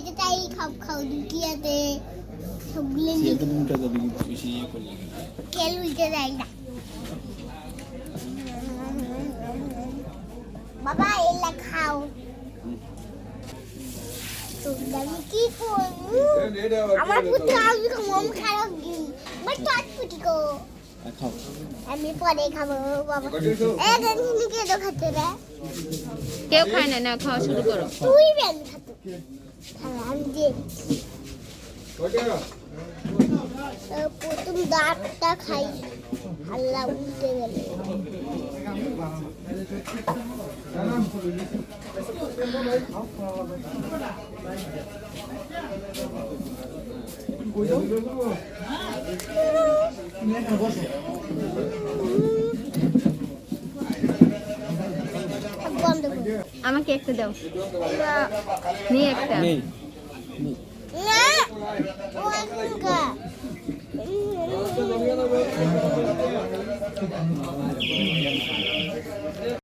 খেতে চাই খাও দুটিয়া দে সবগুলো নিয়ে তো উল্টা যাবে কিন্তু বেশি ইয়ে করলে কেল উল্টে যায় না বাবা এলা খাও আমি কি করবো আমার পুত্র আমি মম খারাপ দিই বাট চটপটি কো খাও আমি পরে খাবো বাবা গন্ধি কে তো খেতে রে কেউ খায় না, না খাওয়া শুরু করো। তুই বেন খাতো আমি যে প্রথম দাঁতটা খাই আল্লাহ উল্টে গেল বন্ধ করো আমাকে একটা দাও, নিয়ে একটা। নেই না ও এখনকার